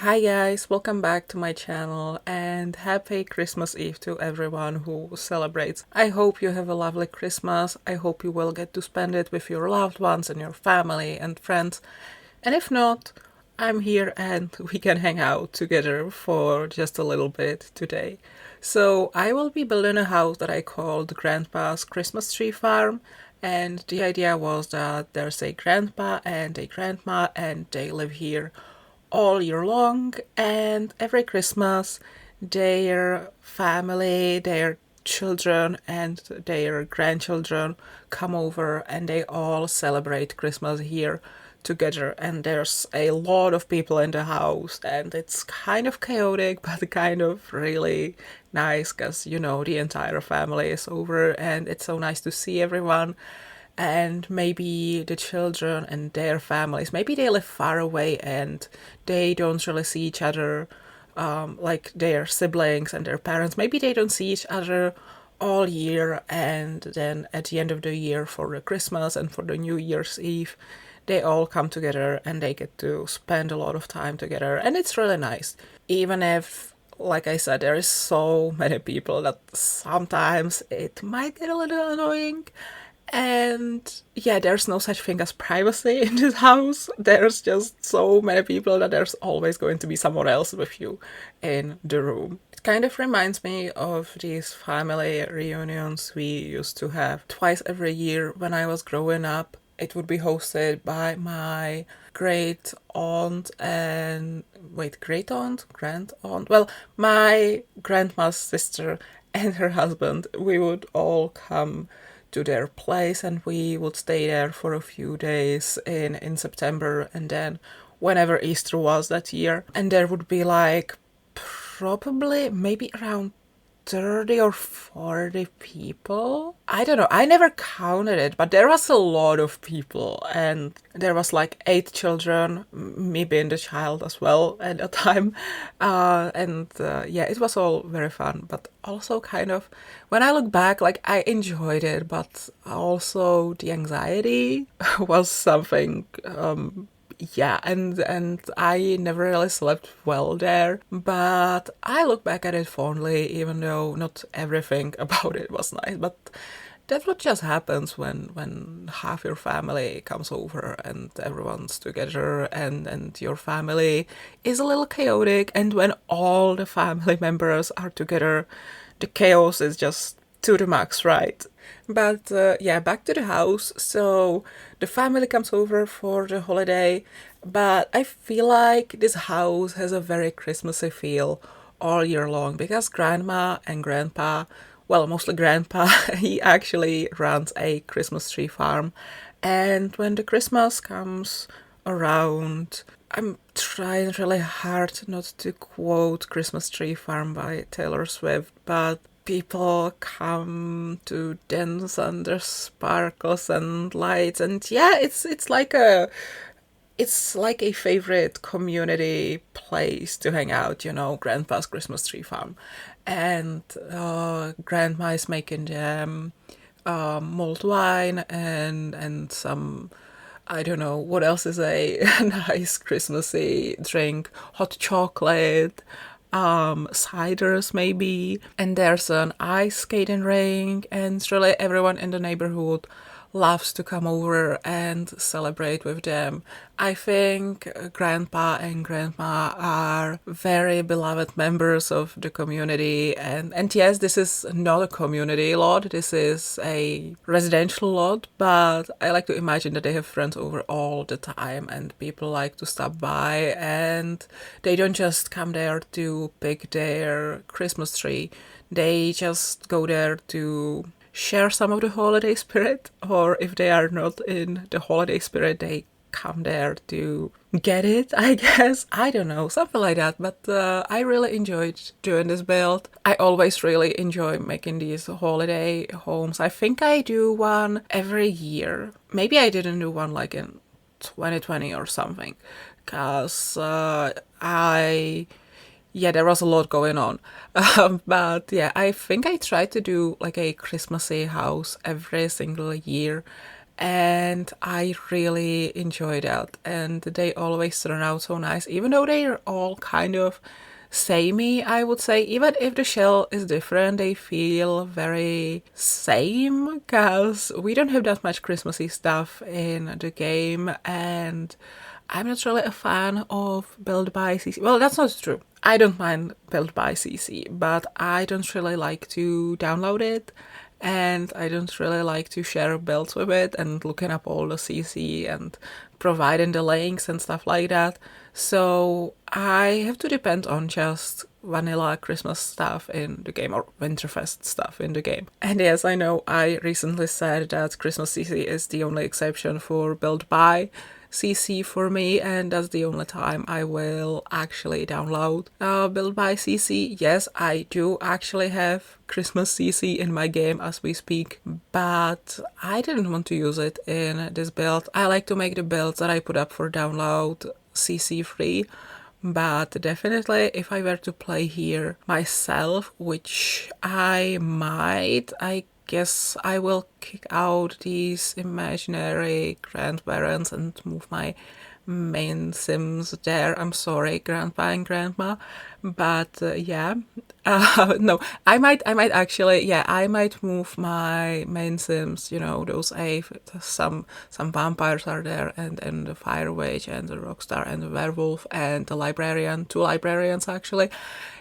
Hi guys, welcome back to my channel and happy Christmas Eve to everyone who celebrates. I hope you have a lovely Christmas. I hope you will get to spend it with your loved ones and your family and friends. And if not, I'm here and we can hang out together for just a little bit today. So I will be building a house that I called Grandpa's Christmas Tree Farm. And the idea was that there's a grandpa and a grandma and they live here all year long, and every Christmas their family, their children and their grandchildren come over and they all celebrate Christmas here together. And there's a lot of people in the house and it's kind of chaotic but kind of really nice because the entire family is over and it's so nice to see everyone. And maybe the children and their families, maybe they live far away and they don't really see each other, like their siblings and their parents. Maybe they don't see each other all year, and then at the end of the year for the Christmas and for the New Year's Eve, they all come together and they get to spend a lot of time together. And it's really nice. Even if, like I said, there is so many people that sometimes it might get a little annoying. And yeah, there's no such thing as privacy in this house. There's just so many people that there's always going to be someone else with you in the room. It kind of reminds me of these family reunions we used to have twice every year when I was growing up. It would be hosted by my great aunt and great aunt, grand aunt. Well, my grandma's sister and her husband. We would all come to their place and we would stay there for a few days in September, and then whenever Easter was that year, and there would be like probably maybe around 30 or 40 people. I don't know, I never counted it, but there was a lot of people, and there was like 8 children, me being the child as well at the time. Yeah, it was all very fun, but also kind of, when I look back, like I enjoyed it, but also the anxiety was something. Yeah, and I never really slept well there, but I look back at it fondly, even though not everything about it was nice. But that's what just happens when half your family comes over and everyone's together, and your family is a little chaotic, and when all the family members are together, the chaos is just to the max, right? But yeah, back to the house. So the family comes over for the holiday, but I feel like this house has a very Christmassy feel all year long because grandma and grandpa, well, mostly grandpa, he actually runs a Christmas tree farm. And when the Christmas comes around, I'm trying really hard not to quote Christmas Tree Farm by Taylor Swift, but people come to dance under sparkles and lights, and yeah, it's like a favorite community place to hang out, Grandpa's Christmas Tree Farm. And grandma is making them mulled wine and some, I don't know what else is a nice Christmassy drink, hot chocolate, ciders maybe, and there's an ice skating rink, and really everyone in the neighborhood loves to come over and celebrate with them. I think grandpa and grandma are very beloved members of the community, and yes, this is not a community lot, this is a residential lot, but I like to imagine that they have friends over all the time and people like to stop by, and they don't just come there to pick their Christmas tree, they just go there to share some of the holiday spirit, or if they are not in the holiday spirit, they come there to get it, I guess. I don't know, something like that. But I really enjoyed doing this build. I always really enjoy making these holiday homes. I think I do one every year. Maybe I didn't do one like in 2020 or something, because yeah, there was a lot going on. But yeah, I think I try to do like a Christmassy house every single year. and I really enjoy that. And they always turn out so nice, even though they're all kind of samey, I would say. Even if the shell is different, they feel very same, because we don't have that much Christmassy stuff in the game, and I'm not really a fan of Build by CC. Well, that's not true. I don't mind Build by CC, but I don't really like to download it, and I don't really like to share builds with it and looking up all the CC and providing the links and stuff like that. So I have to depend on just vanilla Christmas stuff in the game, or Winterfest stuff in the game. And yes, I know I recently said that Christmas CC is the only exception for Build by CC for me, and that's the only time I will actually download Build by CC. Yes, I do actually have Christmas CC in my game as we speak, but I didn't want to use it in this build. I like to make the builds that I put up for download CC free, but definitely if I were to play here myself, which I might, I guess I will kick out these imaginary grandparents and move my main Sims there. I'm sorry, Grandpa and Grandma, but yeah. No, I might actually, yeah, I might move my main Sims, you know, those eight, some vampires are there, and the Fire Witch and the Rockstar and the Werewolf and the Librarian, two librarians actually.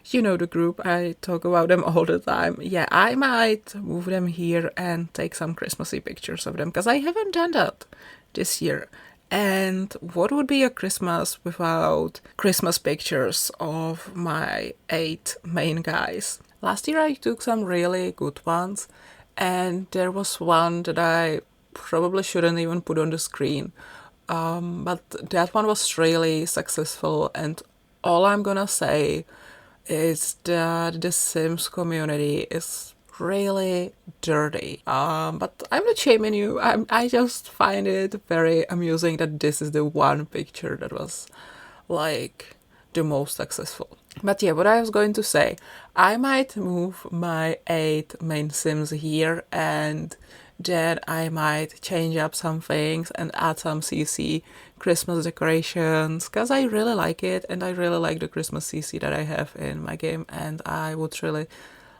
You know the group, I talk about them all the time. Yeah, I might move them here and take some Christmassy pictures of them, because I haven't done that this year. And what would be a Christmas without Christmas pictures of my 8 main guys? Last year I took some really good ones, and there was one that I probably shouldn't even put on the screen. But that one was really successful, and all I'm gonna say is that the Sims community is really dirty. But I'm not shaming you. I just find it very amusing that this is the one picture that was like the most successful. But yeah, what I was going to say, I might move my 8 main Sims here, and then I might change up some things and add some CC Christmas decorations, because I really like it, and I really like the Christmas CC that I have in my game, and I would really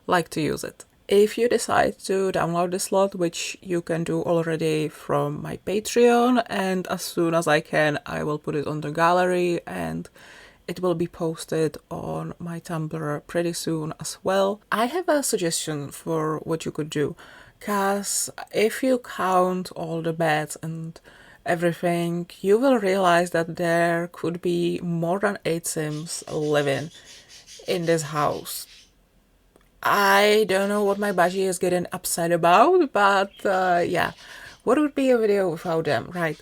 like to use it. If you decide to download the slot, which you can do already from my Patreon, and as soon as I can, I will put it on the gallery, and it will be posted on my Tumblr pretty soon as well. I have a suggestion for what you could do, because if you count all the beds and everything, you will realize that there could be more than 8 Sims living in this house. I don't know what my budgie is getting upset about, but yeah, what would be a video without them, right?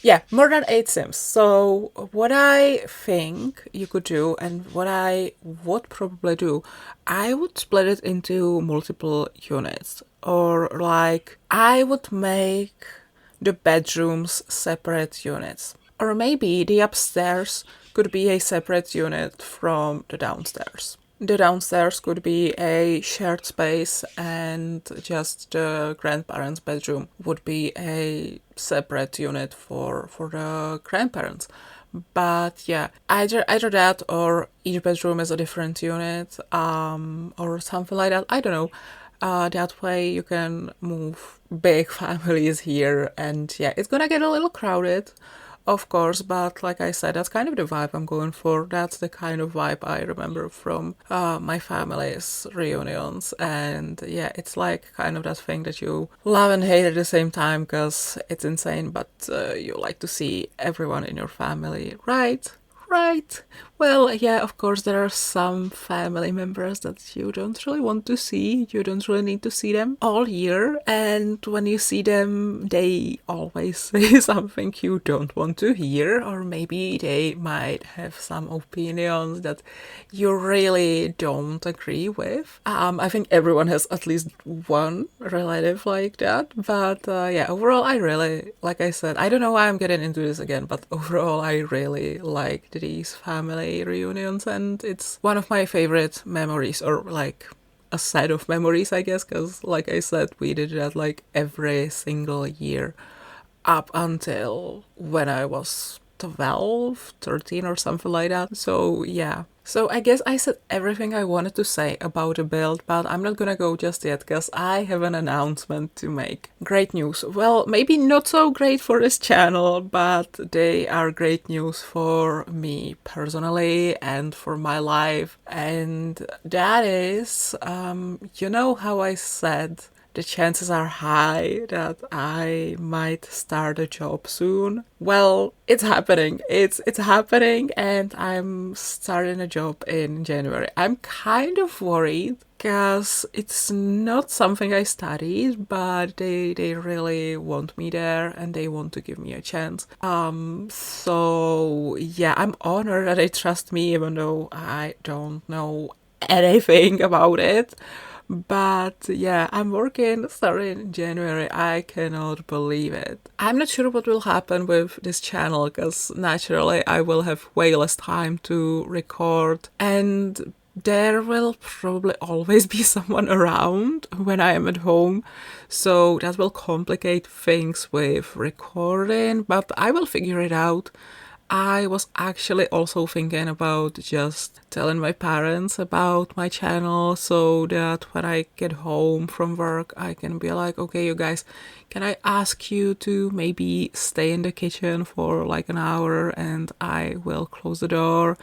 Yeah, more than 8 Sims. So what I think you could do, and what I would probably do, I would split it into multiple units, or like I would make the bedrooms separate units, or maybe the upstairs could be a separate unit from the downstairs. The downstairs could be a shared space, and just the grandparents' bedroom would be a separate unit for the grandparents. But yeah, either that, or each bedroom is a different unit, or something like that. I don't know. That way you can move big families here, and yeah, it's gonna get a little crowded, of course, but like I said, that's kind of the vibe I'm going for. That's the kind of vibe I remember from my family's reunions. And yeah, it's like kind of that thing that you love and hate at the same time, because it's insane, but you like to see everyone in your family, right? Right. Well, yeah, of course, there are some family members that you don't really want to see. You don't really need to see them all year. And when you see them, they always say something you don't want to hear. Or maybe they might have some opinions that you really don't agree with. I think everyone has at least one relative like that. But yeah, overall, I really, like I said, I don't know why I'm getting into this again, but overall, I really like these family reunions, and it's one of my favorite memories, or like a set of memories, I guess, because like I said, we did that like every single year up until when I was 12, 13 or something like that. So yeah. So I guess I said everything I wanted to say about the build, but I'm not gonna go just yet because I have an announcement to make. Great news. Well, maybe not so great for this channel, but they are great news for me personally and for my life. And that is, you know how I said the chances are high that I might start a job soon. Well, it's happening. It's happening, and I'm starting a job in January. I'm kind of worried because it's not something I studied, but they really want me there and they want to give me a chance. So yeah, I'm honored that they trust me even though I don't know anything about it. But yeah, I'm working starting in January. I cannot believe it. I'm not sure what will happen with this channel because naturally I will have way less time to record, and there will probably always be someone around when I am at home. So that will complicate things with recording, but I will figure it out. I was actually also thinking about just telling my parents about my channel so that when I get home from work, I can be like, okay, you guys, can I ask you to maybe stay in the kitchen for like an hour and I will close the door?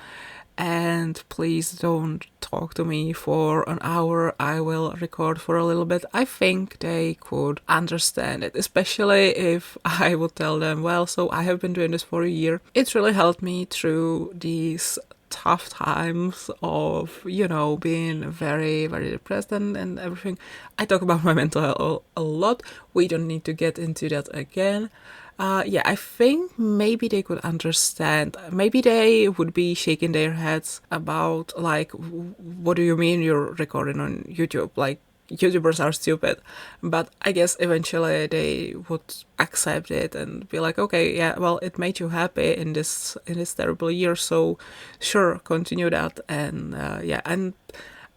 And please don't talk to me for an hour. I will record for a little bit. I think they could understand it, especially if I would tell them, well, so I have been doing this for a year. It's really helped me through these tough times of, you know, being very, very depressed and everything. I talk about my mental health a lot. We don't need to get into that again. Yeah, I think maybe they could understand. Maybe they would be shaking their heads about, like, what do you mean you're recording on YouTube? Like, YouTubers are stupid. But I guess eventually they would accept it and be like, okay, yeah, well, it made you happy in this terrible year, so sure, continue that. And yeah, and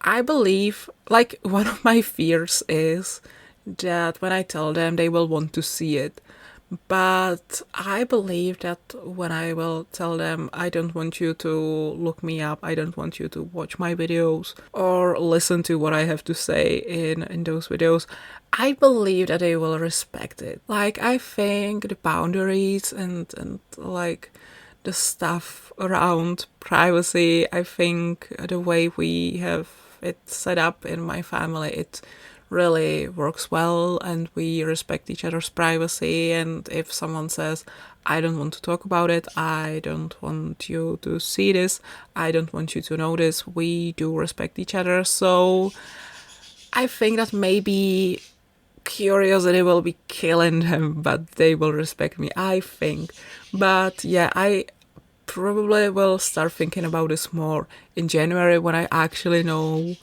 I believe, like, one of my fears is that when I tell them, they will want to see it. But I believe that when I will tell them, I don't want you to look me up, I don't want you to watch my videos or listen to what I have to say in those videos, I believe that they will respect it. Like, I think the boundaries and like the stuff around privacy, I think the way we have it set up in my family, it really works well and we respect each other's privacy. And if someone says, I don't want to talk about it, I don't want you to see this, I don't want you to know this, we do respect each other. So I think that maybe curiosity will be killing them, but they will respect me, I think. But yeah, I probably will start thinking about this more in January when I actually know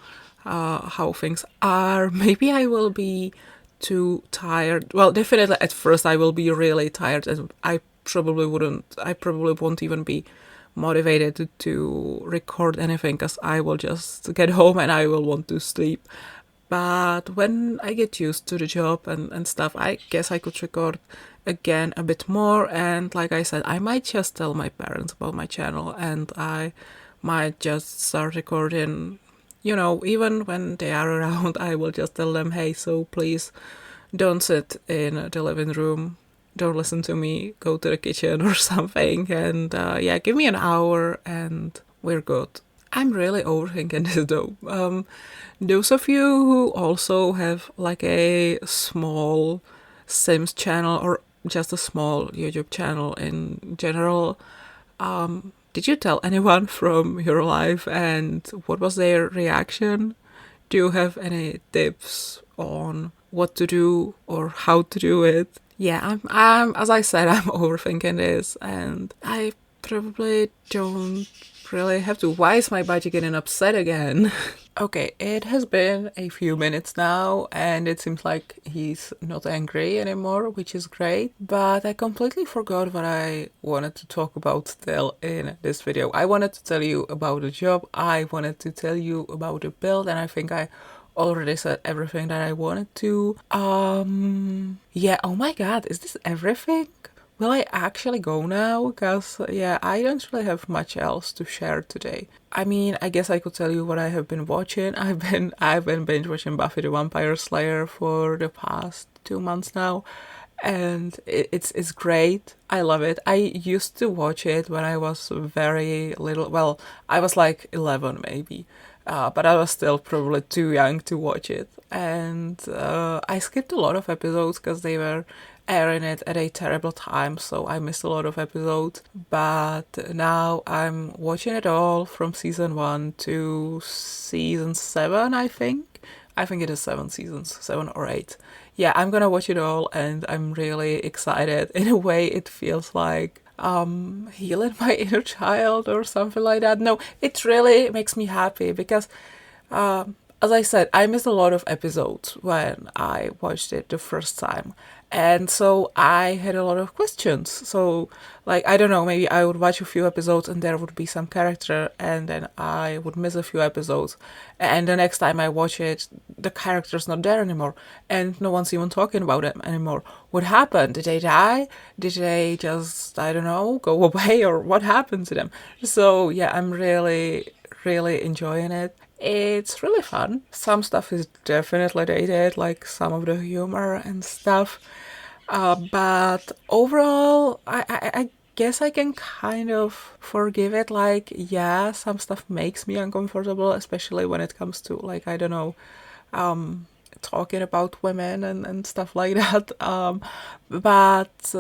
how things are. Maybe I will be too tired. Well, definitely at first I will be really tired and I probably won't even be motivated to record anything because I will just get home and I will want to sleep. But when I get used to the job and stuff, I guess I could record again a bit more. And like I said, I might just tell my parents about my channel and I might just start recording. You know, even when they are around, I will just tell them, hey, so please don't sit in the living room, don't listen to me, go to the kitchen or something, and yeah, give me an hour and we're good. I'm really overthinking this though. Those of you who also have like a small Sims channel or just a small YouTube channel in general, did you tell anyone from your life and what was their reaction? Do you have any tips on what to do or how to do it? Yeah, I'm as I said, I'm overthinking this and I probably don't really have to. Why is my budgie getting upset again? Okay, it has been a few minutes now and it seems like he's not angry anymore, which is great, but I completely forgot what I wanted to talk about still in this video. I wanted to tell you about the job, I wanted to tell you about the build, and I think I already said everything that I wanted to. Yeah, oh my god, is this everything? Will I actually go now? Because, yeah, I don't really have much else to share today. I mean, I guess I could tell you what I have been watching. I've been binge watching Buffy the Vampire Slayer for the past 2 months now, and it's great. I love it. I used to watch it when I was very little. Well, I was like 11 maybe, but I was still probably too young to watch it. And I skipped a lot of episodes because they were airing it at a terrible time, so I missed a lot of episodes. But now I'm watching it all from season 1 to season 7, I think. I think it is 7 seasons, 7 or 8. Yeah, I'm gonna watch it all, and I'm really excited. In a way, it feels like healing my inner child or something like that. No, it really makes me happy because as I said, I missed a lot of episodes when I watched it the first time. And so I had a lot of questions. So, like, I don't know, maybe I would watch a few episodes and there would be some character, and then I would miss a few episodes. And the next time I watch it, the character's not there anymore. And no one's even talking about them anymore. What happened? Did they die? Did they just, I don't know, go away? Or what happened to them? So, yeah, I'm really, really enjoying it. It's really fun. Some stuff is definitely dated, like some of the humor and stuff. But overall, I guess I can kind of forgive it. Like, yeah, some stuff makes me uncomfortable, especially when it comes to, like, I don't know, talking about women and stuff like that. But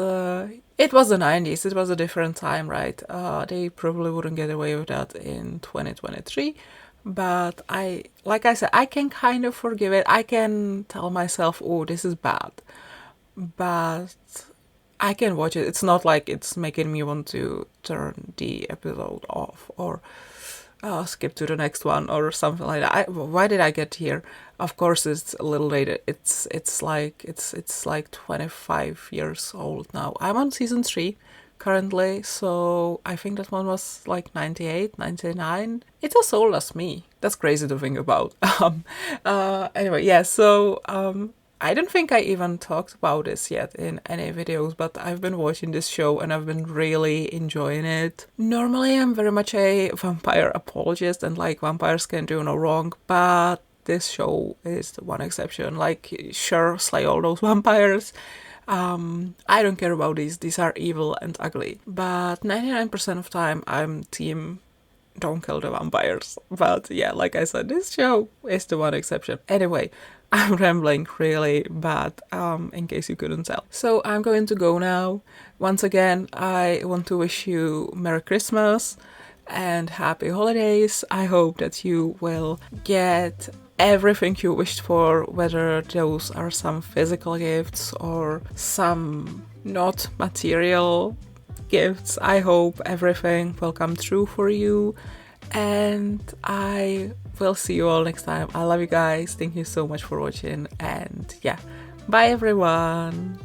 it was the 90s. It was a different time, right? They probably wouldn't get away with that in 2023. But like I said, I can kind of forgive it. I can tell myself, oh, this is bad. But I can watch it. It's not like it's making me want to turn the episode off or skip to the next one or something like that. Why did I get here? Of course, it's a little later. It's like 25 years old now. I'm on season 3 currently, so I think that one was like 98, 99. It's as old as me. That's crazy to think about. Anyway, yeah, so I don't think I even talked about this yet in any videos, but I've been watching this show and I've been really enjoying it. Normally, I'm very much a vampire apologist and like vampires can do no wrong, but this show is the one exception. Like, sure, slay all those vampires. I don't care about these. These are evil and ugly. But 99% of time, I'm team don't kill the vampires. But yeah, like I said, this show is the one exception. Anyway, I'm rambling really bad, in case you couldn't tell. So I'm going to go now. Once again, I want to wish you Merry Christmas and Happy Holidays. I hope that you will get everything you wished for, whether those are some physical gifts or some not material gifts. I hope everything will come true for you, and I will see you all next time. I love you guys. Thank you so much for watching, and yeah, bye everyone.